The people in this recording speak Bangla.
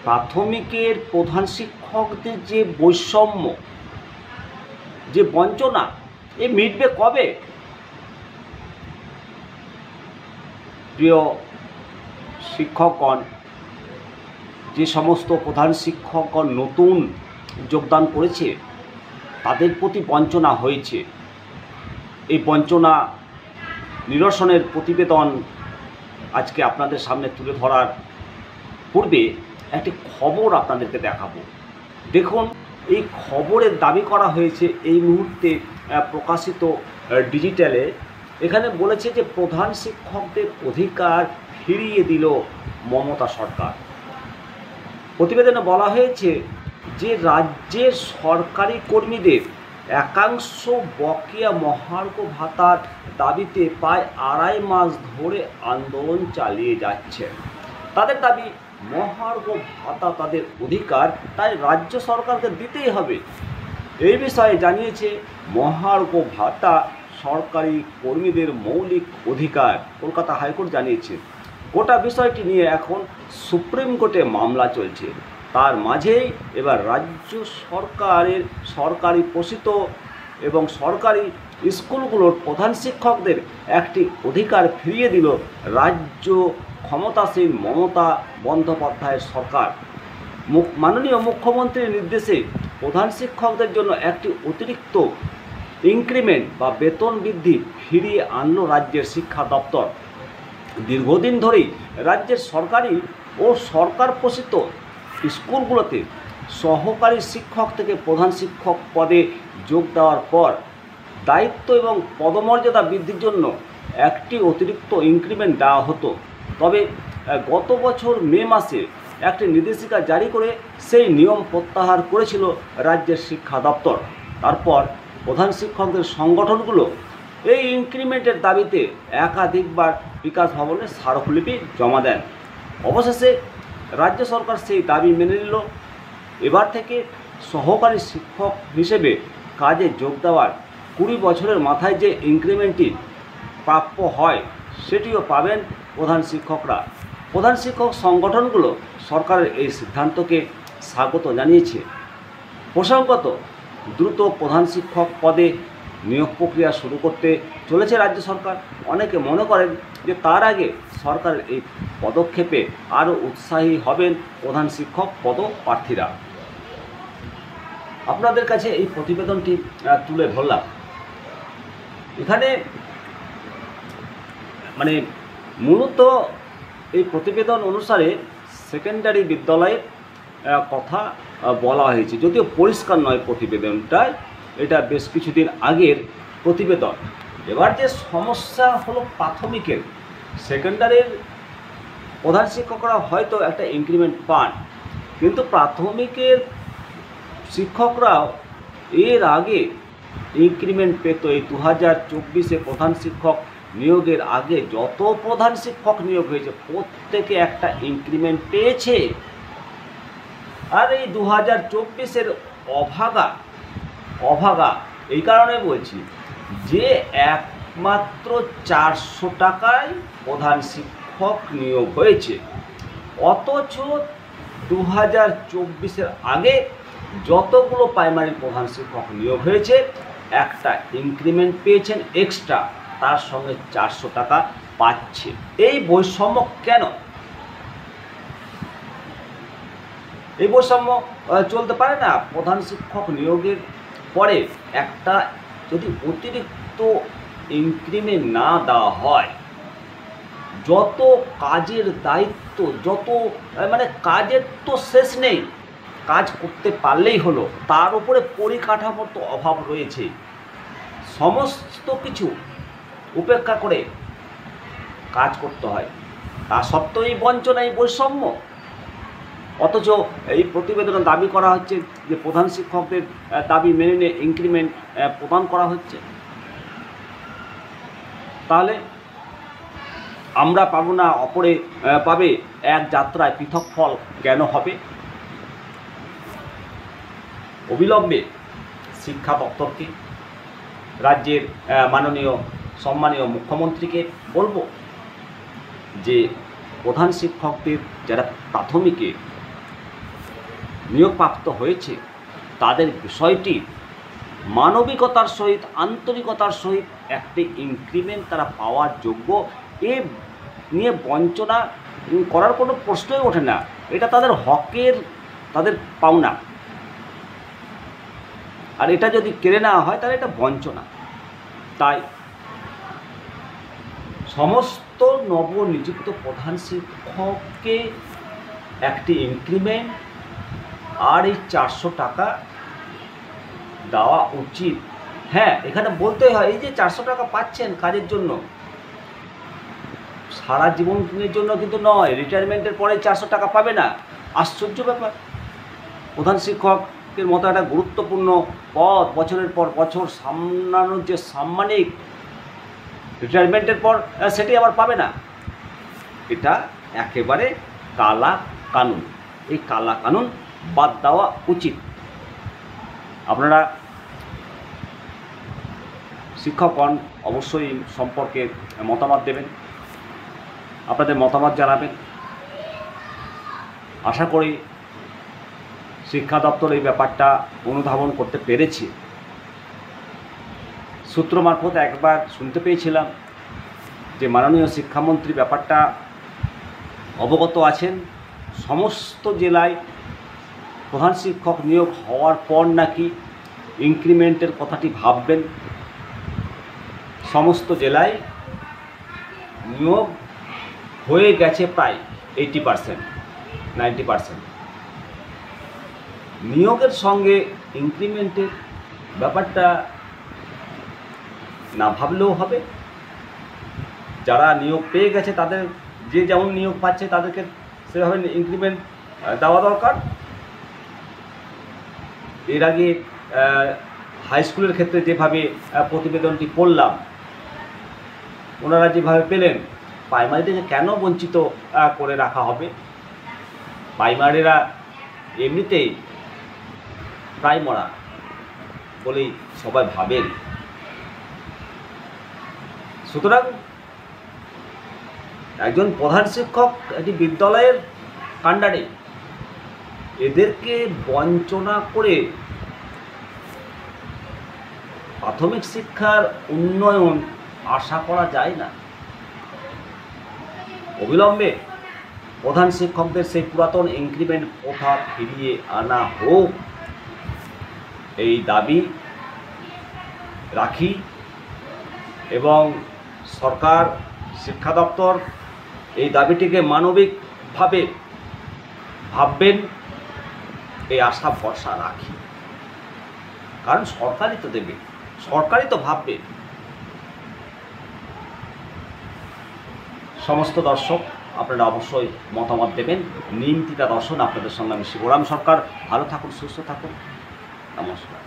প্রাথমিকের প্রধান শিক্ষকদের যে বৈষম্য, যে বঞ্চনা, এ মিটবে কবে? প্রিয় শিক্ষকগণ, যে সমস্ত প্রধান শিক্ষকগণ নতুন যোগদান করেছে তাদের প্রতি বঞ্চনা হয়েছে। এই বঞ্চনা নিরসনের প্রতিবেদন আজকে আপনাদের সামনে তুলে ধরার পূর্বে একটি খবর আপনাদেরকে দেখাবো। দেখুন, এই খবরের দাবি করা হয়েছে এই মুহূর্তে প্রকাশিত ডিজিটালে। এখানে বলেছে যে প্রধান শিক্ষকদের অধিকার ফিরিয়ে দিল মমতা সরকার। প্রতিবেদনে বলা হয়েছে যে রাজ্যের সরকারি কর্মীদের একাংশ বকেয়া মহার্ঘ ভাতার দাবিতে প্রায় 2.5 মাস ধরে আন্দোলন চালিয়ে যাচ্ছে। তাদের দাবি মহার্ঘ ভাতা তাদের অধিকার, তাই রাজ্য সরকারকে দিতেই হবে। এই বিষয়ে জানিয়েছে মহার্ঘ ভাতা সরকারি কর্মীদের মৌলিক অধিকার। কলকাতা হাইকোর্ট জানিয়েছে। গোটা বিষয়টি নিয়ে এখন সুপ্রিম কোর্টে মামলা চলছে। তার মাঝেই এবার রাজ্য সরকারের সরকারি পোষিত এবং সরকারি স্কুলগুলোর প্রধান শিক্ষকদের একটি অধিকার ফিরিয়ে দিল রাজ্য ক্ষমতাসীন মমতা বন্দ্যোপাধ্যায়ের সরকার। মাননীয় মুখ্যমন্ত্রীর নির্দেশে প্রধান শিক্ষকদের জন্য একটি অতিরিক্ত ইনক্রিমেন্ট বা বেতন বৃদ্ধি ফিরিয়ে আনলো রাজ্যের শিক্ষা দপ্তর। দীর্ঘদিন ধরেই রাজ্যের সরকারি ও সরকার পোষিত স্কুলগুলোতে সহকারী শিক্ষক থেকে প্রধান শিক্ষক পদে যোগ দেওয়ার পর দায়িত্ব এবং পদমর্যাদা বৃদ্ধির জন্য একটি অতিরিক্ত ইনক্রিমেন্ট দেওয়া হতো। তবে গত বছর মে মাসে একটি নির্দেশিকা জারি করে সেই নিয়ম প্রত্যাহার করেছিল রাজ্যের শিক্ষা দপ্তর। তারপর প্রধান শিক্ষকদের সংগঠনগুলো এই ইনক্রিমেন্টের দাবিতে একাধিকবার বিকাশ ভবনে স্মারকলিপি জমা দেন। অবশেষে রাজ্য সরকার সেই দাবি মেনে নিল। এবার থেকে সহকারী শিক্ষক হিসেবে কাজে যোগ দেওয়ার 20 বছরের মাথায় যে ইনক্রিমেন্টটি প্রাপ্য হয় সেটিও পাবেন প্রধান শিক্ষকরা। প্রধান শিক্ষক সংগঠনগুলো সরকারের এই সিদ্ধান্তকে স্বাগত জানিয়েছে। প্রসঙ্গত, দ্রুত প্রধান শিক্ষক পদে নিয়োগ প্রক্রিয়া শুরু করতে চলেছে রাজ্য সরকার। অনেকে মনে করেন যে তার আগে সরকারের এই পদক্ষেপে আরও উৎসাহী হবেন প্রধান শিক্ষক পদপ্রার্থীরা। আপনাদের কাছে এই প্রতিবেদনটি তুলে ধরলাম। এখানে মূলত এই প্রতিবেদন অনুসারে সেকেন্ডারি বিদ্যালয়ের কথা বলা হয়েছে, যদিও পরিষ্কার নয় প্রতিবেদনটায়। এটা বেশ কিছুদিন আগের প্রতিবেদন। এবার যে সমস্যা হলো প্রাথমিকের, সেকেন্ডারির প্রধান শিক্ষকরা হয়তো একটা ইনক্রিমেন্ট পান, কিন্তু প্রাথমিকের শিক্ষকরাও এর আগে ইনক্রিমেন্ট পেত। এই 2024-এ প্রধান শিক্ষক নিয়োগের আগে যত প্রধান শিক্ষক নিয়োগ হয়েছে প্রত্যেকে একটা ইনক্রিমেন্ট পেয়েছে। আর এই 2024-এর অভাগা এই কারণে বলছি যে একমাত্র 400 টাকায় প্রধান শিক্ষক নিয়োগ হয়েছে, অথচ 2024-এর আগে যতগুলো প্রাইমারি প্রধান শিক্ষক নিয়োগ হয়েছে একটা ইনক্রিমেন্ট পেয়েছেন এক্সট্রা, তার সঙ্গে 400 টাকা পাচ্ছে। এই বৈষম্য কেন? এই বৈষম্য চলতে পারে না। প্রধান শিক্ষক নিয়োগের পরে একটা যদি অতিরিক্ত ইনক্রিমেন্ট না দেওয়া হয়, যত কাজের দায়িত্ব, যত কাজের তো শেষ নেই, কাজ করতে পারলেই হলো, তার উপরে পরিকাঠামোর তো অভাব রয়েছে। সমস্ত কিছু উপেক্ষা করে কাজ করতে হয়। তা সত্ত্বেও এই বঞ্চনা, এই বৈষম্য। অথচ এই প্রতিবেদনে দাবি করা হচ্ছে যে প্রধান শিক্ষকদের দাবি মেনে নিয়ে ইনক্রিমেন্ট প্রদান করা হচ্ছে। তাহলে আমরা পাবো না, অপরে পাবে, এক যাত্রায় পৃথক ফল কেন হবে? অবিলম্বে শিক্ষা দপ্তরকে, রাজ্যের সম্মানীয় মুখ্যমন্ত্রীকে বলবো যে প্রধান শিক্ষকদের যারা প্রাথমিকে নিয়োগপ্রাপ্ত হয়েছে তাদের বিষয়টি মানবিকতার সহিত আন্তরিকতার সহিত একটি ইনক্রিমেন্ট তারা পাওয়ার যোগ্য, এ নিয়ে বঞ্চনা করার কোনো প্রশ্নই ওঠে না। এটা তাদের হকের, তাদের পাওনা, আর এটা যদি কেড়ে নেওয়া হয় তাহলে এটা বঞ্চনা। তাই সমস্ত নবনিযুক্ত প্রধান শিক্ষককে একটি ইনক্রিমেন্ট আর এই 400 টাকা দেওয়া উচিত। হ্যাঁ, এখানে বলতে হয় এই যে 400 টাকা পাচ্ছেন কাজের জন্য, সারা জীবনের জন্য কিন্তু নয়, রিটায়ারমেন্টের পরে 400 টাকা পাবে না। আশ্চর্য ব্যাপার। প্রধান শিক্ষকের মতো একটা গুরুত্বপূর্ণ পদ বছরের পর বছর সামলানোর যে সাম্মানিক, রিটায়ারমেন্টের পর সেটি আবার পাবে না। এটা একেবারে কালা কানুন। এই কালা কানুন বাদ দেওয়া উচিত। আপনারা শিক্ষকগণ অবশ্যই সম্পর্কে মতামত দেবেন, আপনাদের মতামত জানাবেন। আশা করি শিক্ষা দপ্তর এই ব্যাপারটা অনুধাবন করতে পেরেছে। সূত্র মারফত একবার শুনতে পেয়েছিলাম যে মাননীয় শিক্ষামন্ত্রী ব্যাপারটা অবগত আছেন। সমস্ত জেলায় প্রধান শিক্ষক নিয়োগ হওয়ার পর নাকি ইনক্রিমেন্টের কথাটি ভাববেন। সমস্ত জেলায় নিয়োগ হয়ে গেছে প্রায় 80%, 90%। নিয়োগের সঙ্গে ইনক্রিমেন্টের ব্যাপারটা না ভাবলেও হবে। যারা নিয়োগ পেয়ে গেছে তাদের, যে যেমন নিয়োগ পাচ্ছে তাদেরকে সেভাবে ইনক্রিমেন্ট দেওয়া দরকার। এর আগে হাই স্কুলের ক্ষেত্রে যেভাবে প্রতিবেদনটি পড়লাম, ওনারা যেভাবে পেলেন, প্রাইমারি থেকে কেন বঞ্চিত করে রাখা হবে? প্রাইমারিরা এমনিতেই প্রাইমরা বলেই সবাই ভাবেন। সুতরাং একজন প্রধান শিক্ষক একটি বিদ্যালয়ের কাণ্ডারে, এদেরকে বঞ্চনা করে প্রাথমিক শিক্ষার উন্নয়ন আশা করা যায় না। অবিলম্বে প্রধান শিক্ষকদের সেই পুরাতন ইনক্রিমেন্ট প্রথা ফিরিয়ে আনা হোক, এই দাবি রাখি। এবং সরকার, শিক্ষা দপ্তর এই দাবিটিকে মানবিকভাবে ভাববেন, এই আশা ভরসা রাখি। কারণ সরকারই তো দেবে, সরকারই তো ভাববে। সমস্ত দর্শক আপনারা অবশ্যই মতামত দেবেন। নিমতিতা দর্শন, আপনাদের সঙ্গে আমি শিবরাম সরকার। ভালো থাকুন, সুস্থ থাকুন। নমস্কার।